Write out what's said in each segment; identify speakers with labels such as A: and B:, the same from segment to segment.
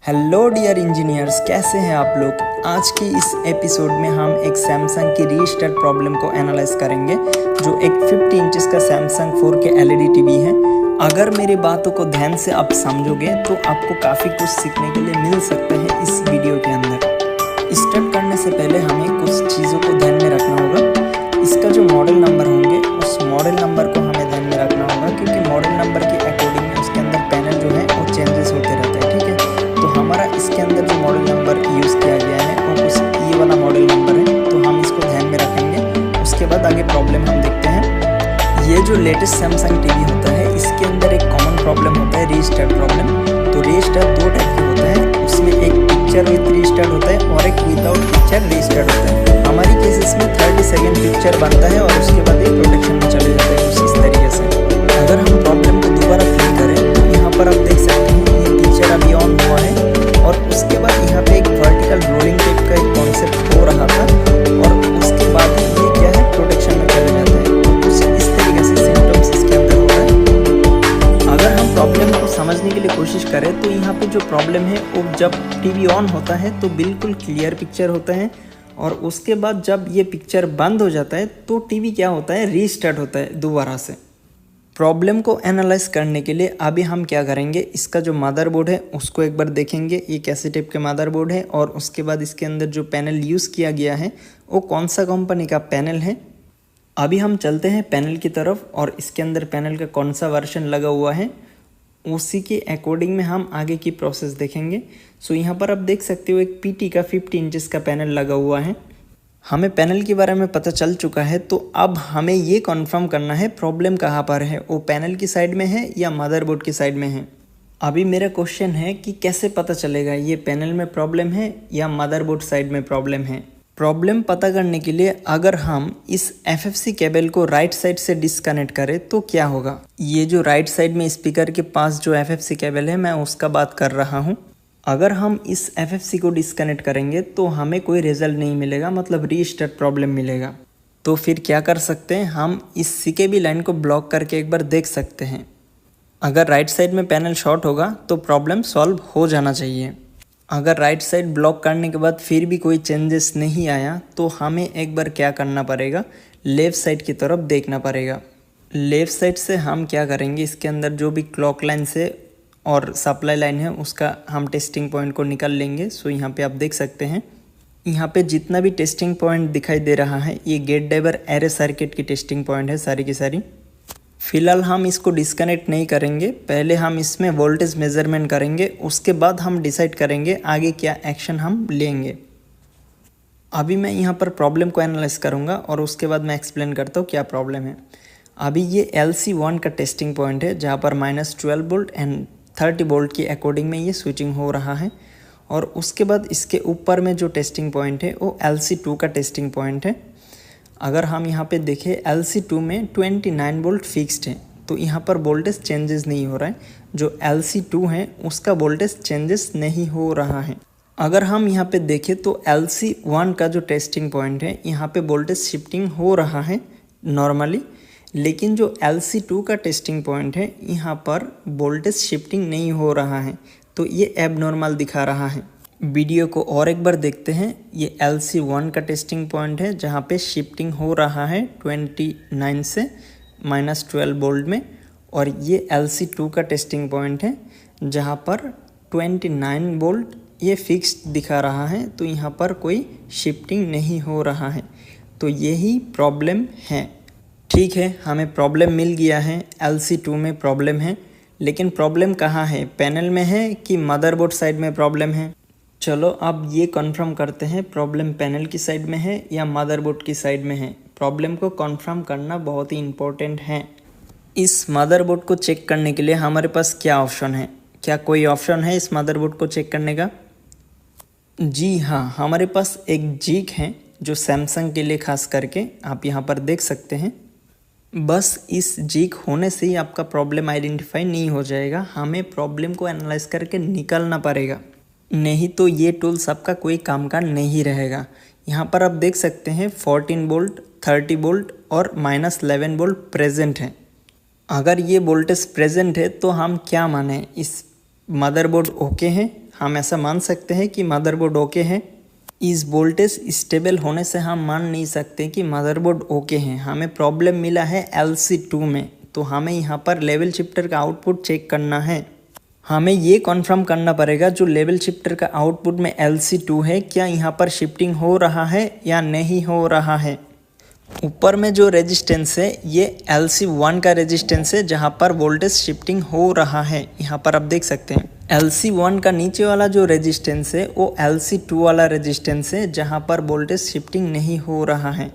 A: Hello dear engineers, कैसे हैं आप लोग। आज की इस एपिसोड में हम एक सैमसंग की रीस्टार्ट प्रॉब्लम को एनालाइज करेंगे, जो एक 50 इंचेस का सैमसंग 4K LED टीवी है। अगर मेरी बातों को ध्यान से आप समझोगे तो आपको काफ़ी कुछ सीखने के लिए मिल सकता है इस वीडियो के अंदर। स्टार्ट करने से पहले हमें कुछ चीज़ों को ध्यान में रखना होगा। इसका जो मॉडल नंबर होंगे उस मॉडल नंबर को हमें ध्यान में रखना होगा, क्योंकि मॉडल नंबर के अकॉर्डिंग में उसके अंदर पैनल जो है वो चेंजेस होते रहते हैं। ठीक है, तो हमारा इसके अंदर जो मॉडल नंबर यूज़ किया गया है वो कुछ ये वाला मॉडल नंबर है, तो हम इसको ध्यान में रखेंगे। उसके बाद आगे प्रॉब्लम हम देखते हैं। ये जो लेटेस्ट सैमसंग टीवी होता है इसके अंदर एक कॉमन प्रॉब्लम होता है रीस्टार्ट प्रॉब्लम। तो रीस्टार्ट दो टाइप के होता है, उसमें एक पिक्चर विथ रीस्टार्ट होता है और एक विदाउट पिक्चर रीस्टार्ट होता है। हमारी केसेस में 30 सेकेंड पिक्चर बनता है और उसके बाद ये प्रोटेक्शन में चले जाता है कुछ इस तरीके से। अगर हम प्रॉब्लम को दोबारा प्ले करें तो यहाँ पर आप देख सकते हैं ये पिक्चर अभी ऑन हुआ है और उसके बाद यहाँ पे एक वर्टिकल रोलिंग टाइप का एक कॉन्सेप्ट हो रहा था और उसके बाद ये क्या है प्रोटेक्शन में चले जाता है। तो कुछ इस तरीके से सिम्टम्स इसके अंदर हो रहा है। अगर हम प्रॉब्लम को समझने के लिए कोशिश करें तो यहाँ पे जो प्रॉब्लम है वो जब टीवी ऑन होता है तो बिल्कुल क्लियर पिक्चर होता है और उसके बाद जब ये पिक्चर बंद हो जाता है तो टीवी क्या होता है रीस्टार्ट होता है दोबारा से। प्रॉब्लम को एनालाइज करने के लिए अभी हम क्या करेंगे, इसका जो मदरबोर्ड है उसको एक बार देखेंगे, ये कैसे टाइप के मदरबोर्ड है और उसके बाद इसके अंदर जो पैनल यूज़ किया गया है वो कौन सा कंपनी का पैनल है। अभी हम चलते हैं पैनल की तरफ और इसके अंदर पैनल का कौन सा वर्जन लगा हुआ है उसी के अकॉर्डिंग में हम आगे की प्रोसेस देखेंगे। सो यहाँ पर आप देख सकते हो एक PT का 50 इंचेस का पैनल लगा हुआ है। हमें पैनल के बारे में पता चल चुका है, तो अब हमें ये कंफर्म करना है प्रॉब्लम कहाँ पर है, वो पैनल की साइड में है या मदरबोर्ड की साइड में है। अभी मेरा क्वेश्चन है कि कैसे पता चलेगा ये पैनल में प्रॉब्लम है या मदरबोर्ड साइड में प्रॉब्लम है। प्रॉब्लम पता करने के लिए अगर हम इस FFC केबल को राइट साइड से डिस्कनेक्ट करें तो क्या होगा। ये जो राइट साइड में स्पीकर के पास जो FFC केबल है मैं उसका बात कर रहा हूँ। अगर हम इस FFC को डिस्कनेक्ट करेंगे तो हमें कोई रिजल्ट नहीं मिलेगा, मतलब रीस्टार्ट प्रॉब्लम मिलेगा। तो फिर क्या कर सकते हैं, हम इस CKB लाइन को ब्लॉक करके एक बार देख सकते हैं। अगर राइट साइड में पैनल शॉर्ट होगा तो प्रॉब्लम सॉल्व हो जाना चाहिए। अगर राइट साइड ब्लॉक करने के बाद फिर भी कोई चेंजेस नहीं आया तो हमें एक बार क्या करना पड़ेगा, लेफ़्ट साइड की तरफ देखना पड़ेगा। लेफ़्ट साइड से हम क्या करेंगे, इसके अंदर जो भी क्लॉक लाइन से और सप्लाई लाइन है उसका हम टेस्टिंग पॉइंट को निकाल लेंगे। सो यहाँ पे आप देख सकते हैं, यहाँ पे जितना भी टेस्टिंग पॉइंट दिखाई दे रहा है ये गेट ड्राइवर एरे सर्किट की टेस्टिंग पॉइंट है सारी की सारी। फिलहाल हम इसको डिस्कनेक्ट नहीं करेंगे, पहले हम इसमें वोल्टेज मेजरमेंट करेंगे, उसके बाद हम डिसाइड करेंगे आगे क्या एक्शन हम लेंगे। अभी मैं यहाँ पर प्रॉब्लम को एनालाइज करूँगा और उसके बाद मैं एक्सप्लेन करता हूँ क्या प्रॉब्लम है। अभी ये LC1 का टेस्टिंग पॉइंट है जहाँ पर -12 वोल्ट एंड 30 वोल्ट की अकॉर्डिंग में ये स्विचिंग हो रहा है और उसके बाद इसके ऊपर में जो टेस्टिंग पॉइंट है वो LC2 का टेस्टिंग पॉइंट है। अगर हम यहाँ पे देखें LC2 में 29 वोल्ट फिक्स्ड है, तो यहाँ पर वोल्टेज चेंजेस नहीं हो रहा है। जो LC2 है उसका वोल्टेज चेंजेस नहीं हो रहा है। अगर हम यहाँ पे देखें तो LC1 का जो टेस्टिंग पॉइंट है यहाँ पे वोल्टेज शिफ्टिंग हो रहा है नॉर्मली, लेकिन जो LC2 का टेस्टिंग पॉइंट है यहाँ पर वोल्टेज शिफ्टिंग नहीं हो रहा है, तो ये एबनॉर्मल दिखा रहा है। वीडियो को और एक बार देखते हैं। ये LC1 का टेस्टिंग पॉइंट है जहाँ पे शिफ्टिंग हो रहा है 29 से -12 वोल्ट में, और ये LC2 का टेस्टिंग पॉइंट है जहाँ पर 29 वोल्ट ये फिक्स्ड दिखा रहा है, तो यहाँ पर कोई शिफ्टिंग नहीं हो रहा है। तो यही प्रॉब्लम है। ठीक है, हमें प्रॉब्लम मिल गया है, LC2 में प्रॉब्लम है, लेकिन प्रॉब्लम कहाँ है, पैनल में है कि मदरबोर्ड साइड में प्रॉब्लम है। चलो अब ये कंफर्म करते हैं प्रॉब्लम पैनल की साइड में है या मदरबोर्ड की साइड में है। प्रॉब्लम को कंफर्म करना बहुत ही इम्पोर्टेंट है। इस मदरबोर्ड को चेक करने के लिए हमारे पास क्या ऑप्शन है, क्या कोई ऑप्शन है इस मदरबोर्ड को चेक करने का? जी हाँ, हमारे पास एक जिग है जो सैमसंग के लिए खास करके आप यहाँ पर देख सकते हैं। बस इस जिग होने से ही आपका प्रॉब्लम आइडेंटिफाई नहीं हो जाएगा, हमें प्रॉब्लम को एनालाइज करके निकालना पड़ेगा, नहीं तो ये टूल्स आपका कोई काम का नहीं रहेगा। यहाँ पर आप देख सकते हैं 14 वोल्ट, 30 वोल्ट और -11 वोल्ट प्रेजेंट है। अगर ये वोल्टेज प्रेजेंट है तो हम क्या माने, इस मदरबोर्ड ओके है, हम ऐसा मान सकते हैं कि मदरबोर्ड ओके है। इस वोल्टेज स्टेबल होने से हम मान नहीं सकते कि मदरबोर्ड ओके है। हमें प्रॉब्लम मिला है LC2 में, तो हमें यहाँ पर लेवल शिफ्टर का आउटपुट चेक करना है। हमें ये कॉन्फर्म करना पड़ेगा जो लेवल शिफ्टर का आउटपुट में LC2 है, क्या यहाँ पर शिफ्टिंग हो रहा है या नहीं हो रहा है। ऊपर में जो रेजिस्टेंस है ये LC1 का रेजिस्टेंस है जहाँ पर वोल्टेज शिफ्टिंग हो रहा है। यहाँ पर आप देख सकते हैं LC1 का नीचे वाला जो रेजिस्टेंस है वो LC2 वाला रेजिस्टेंस है जहाँ पर वोल्टेज शिफ्टिंग नहीं हो रहा है।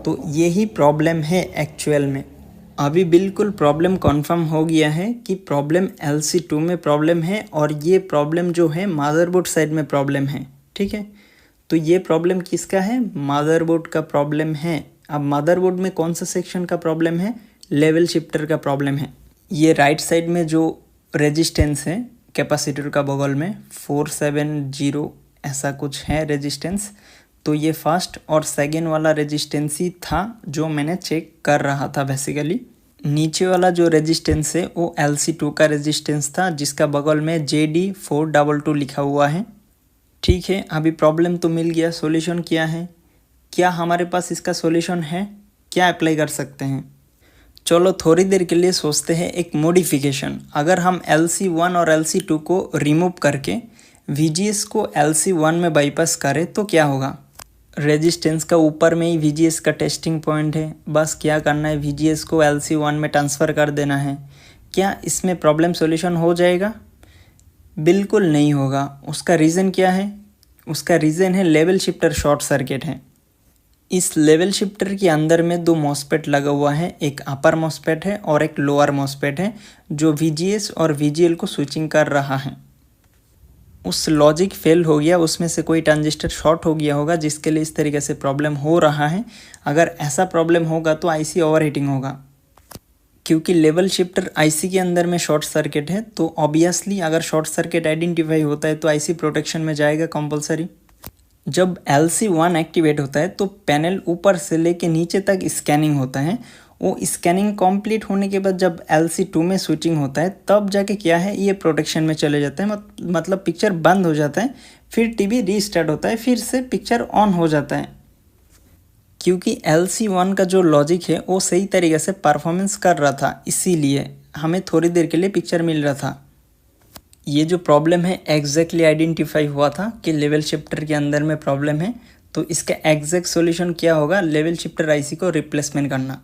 A: तो यही प्रॉब्लम है एक्चुअल में। अभी बिल्कुल प्रॉब्लम कन्फर्म हो गया है कि प्रॉब्लम LC2 में प्रॉब्लम है और ये प्रॉब्लम जो है मदरबोर्ड साइड में प्रॉब्लम है। ठीक है, तो ये प्रॉब्लम किसका है? मदरबोर्ड का प्रॉब्लम है। अब मदरबोर्ड में कौन सा सेक्शन का प्रॉब्लम है? लेवल शिफ्टर का प्रॉब्लम है। ये राइट साइड में जो रेजिस्टेंस है कैपेसिटर का बगल में 470 ऐसा कुछ है रेजिस्टेंस, तो ये फर्स्ट और सेकेंड वाला रेजिस्टेंस ही था जो मैंने चेक कर रहा था बेसिकली। नीचे वाला जो रेजिस्टेंस है वो LC2 का रेजिस्टेंस था जिसका बगल में JD422 लिखा हुआ है। ठीक है, अभी प्रॉब्लम तो मिल गया, सॉल्यूशन क्या है? क्या हमारे पास इसका सॉल्यूशन है? क्या अप्लाई कर सकते हैं? चलो थोड़ी देर के लिए सोचते हैं एक मॉडिफिकेशन। अगर हम LC1 और LC2 को रिमूव करके VGS को LC1 में बाईपास करें तो क्या होगा? रेजिस्टेंस का ऊपर में ही VGS का टेस्टिंग पॉइंट है, बस क्या करना है VGS को LC1 में ट्रांसफ़र कर देना है। क्या इसमें प्रॉब्लम सॉल्यूशन हो जाएगा? बिल्कुल नहीं होगा। उसका रीज़न क्या है? उसका रीज़न है लेवल शिफ्टर शॉर्ट सर्किट है। इस लेवल शिफ्टर के अंदर में दो मॉसफेट लगा हुआ है, एक अपर मॉसफेट है और एक लोअर मॉसफेट है जो VGS और VGL को स्विचिंग कर रहा है। उस लॉजिक फेल हो गया, उसमें से कोई ट्रांजिस्टर शॉर्ट हो गया होगा जिसके लिए इस तरीके से प्रॉब्लम हो रहा है। अगर ऐसा प्रॉब्लम होगा तो IC ओवरहीटिंग होगा, क्योंकि लेवल शिफ्टर IC के अंदर में शॉर्ट सर्किट है। तो ऑब्वियसली अगर शॉर्ट सर्किट आइडेंटिफाई होता है तो IC प्रोटेक्शन में जाएगा कंपलसरी। जब LC1 एक्टिवेट होता है तो पैनल ऊपर से लेके नीचे तक स्कैनिंग होता है। वो स्कैनिंग कंप्लीट होने के बाद जब LC2 में स्विचिंग होता है तब जाके क्या है ये प्रोटेक्शन में चले जाता है, मतलब पिक्चर बंद हो जाता है। फिर टीवी रीस्टार्ट होता है, फिर से पिक्चर ऑन हो जाता है। क्योंकि LC1 का जो लॉजिक है वो सही तरीके से परफॉर्मेंस कर रहा था, इसीलिए हमें थोड़ी देर के लिए पिक्चर मिल रहा था। ये जो प्रॉब्लम है एग्जैक्टली आइडेंटिफाई हुआ था कि लेवल शिफ्टर के अंदर में प्रॉब्लम है। तो इसका एग्जैक्ट सॉल्यूशन क्या होगा? लेवल शिफ्टर IC को रिप्लेसमेंट करना।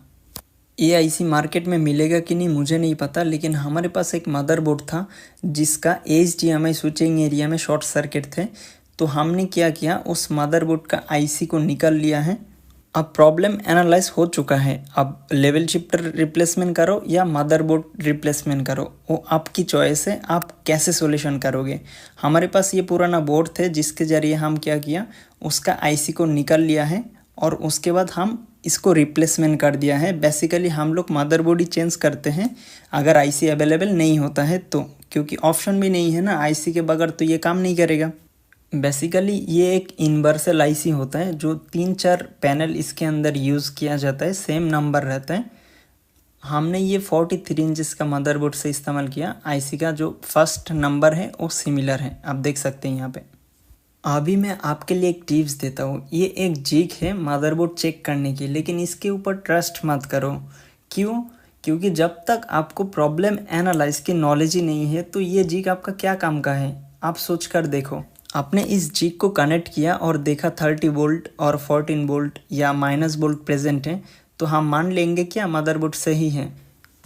A: ये IC मार्केट में मिलेगा कि नहीं मुझे नहीं पता, लेकिन हमारे पास एक मदरबोर्ड था जिसका HDMI स्विचिंग एरिया में शॉर्ट सर्किट थे। तो हमने क्या किया, उस मदरबोर्ड का IC को निकाल लिया है। अब प्रॉब्लम एनालाइज हो चुका है। अब लेवल शिफ्टर रिप्लेसमेंट करो या मदरबोर्ड रिप्लेसमेंट करो, वो आपकी चॉइस है, आप कैसे सॉल्यूशन करोगे। हमारे पास ये पुराना बोर्ड थे जिसके ज़रिए हम क्या किया, उसका IC को निकाल लिया है और उसके बाद हम इसको रिप्लेसमेंट कर दिया है। बेसिकली हम लोग मदरबोर्ड ही चेंज करते हैं अगर IC अवेलेबल नहीं होता है तो, क्योंकि ऑप्शन भी नहीं है ना, IC के बगैर तो ये काम नहीं करेगा। बेसिकली ये एक यूनिवर्सल IC होता है जो 3-4 पैनल इसके अंदर यूज़ किया जाता है, सेम नंबर रहता है। हमने ये 43 इंचेस का मदरबोर्ड से इस्तेमाल किया। IC का जो फर्स्ट नंबर है वो सिमिलर है, आप देख सकते हैं यहाँ पे। अभी मैं आपके लिए एक टिप्स देता हूँ। ये एक जिग है मदरबोर्ड चेक करने की, लेकिन इसके ऊपर ट्रस्ट मत करो। क्यों? क्योंकि जब तक आपको प्रॉब्लम एनालाइज की नॉलेज ही नहीं है तो ये जिग आपका क्या काम का है, आप सोच कर देखो। आपने इस जिग को कनेक्ट किया और देखा 30 वोल्ट और 14 वोल्ट या माइनस वोल्ट प्रेजेंट है, तो हम मान लेंगे क्या मदरबोर्ड सही है।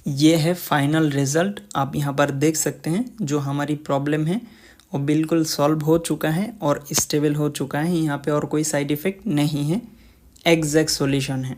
A: ये है फाइनल रिज़ल्ट, आप यहाँ पर देख सकते हैं। जो हमारी प्रॉब्लम है वो बिल्कुल सॉल्व हो चुका है और स्टेबल हो चुका है। यहाँ पे और कोई साइड इफ़ेक्ट नहीं है, एग्जैक्ट सॉल्यूशन है।